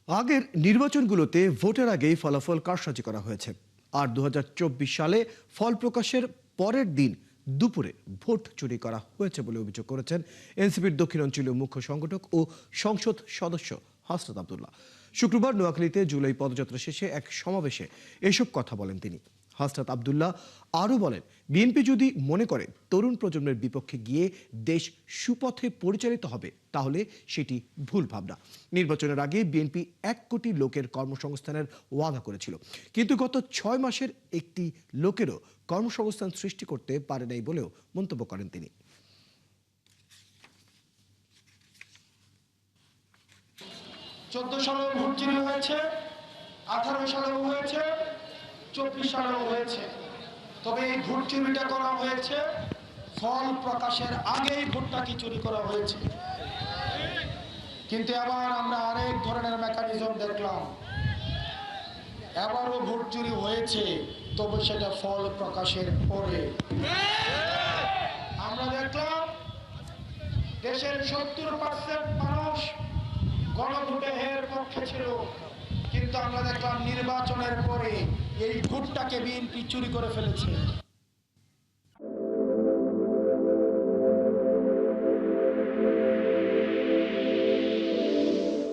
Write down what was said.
আগের নির্বাচনগুলোতে ভোটের আগেই ফলাফল কারসাজি করা হয়েছে। আর ২০২৪ সালে ফল প্রকাশের পরের দিন দুপুরে ভোট চুরি করা হয়েছে বলে অভিযোগ করেছেন এনসিপির দক্ষিণাঞ্চলীয় মুখ্য সংগঠক ও সংসদ সদস্য হাসনাত আব্দুল্লাহ। শুক্রবার নোয়াখালীতে জুলাই পদযাত্রা শেষে এক সমাবেশে এসব কথা বলেন তিনি। হাসনাত আব্দুল্লাহ আরও বলেন, বিএনপি যদি মনে করে তরুণ প্রজন্মের বিপক্ষে গিয়ে দেশ সুপথে পরিচালিত হবে, তাহলে সেটি ভুল ভাবনা। নির্বাচনের আগে বিএনপি ১ কোটি লোকের কর্মসংস্থানের ওয়াদা করেছিল, কিন্তু গত ৬ মাসের একটি লোকেরও কর্মসংস্থান সৃষ্টি করতে পারে নাই বলেও মন্তব্য করেন তিনি। 14 সালেও ভোট চুরি হয়েছে, 18 সালেও হয়েছে, 24 সালেও হয়েছে। তবে এই ভোট চুরিটা করা হয়েছে ফল প্রকাশের আগেই ভোটটাকে চুরি করা হয়েছে। কিন্তু আবার আমরা আরেক ধরনের মেকানিজম দেখলাম, এবারও ভোট চুরি হয়েছে, তবে সেটা ফল প্রকাশের পরে। আমরা দেখলাম দেশের 70% মানুষ গণভোটের পক্ষে ছিল, কিন্তু আমরা দেখলাম নির্বাচনের পরে এই ভোটটাকে বিএনপি চুরি করে ফেলেছে।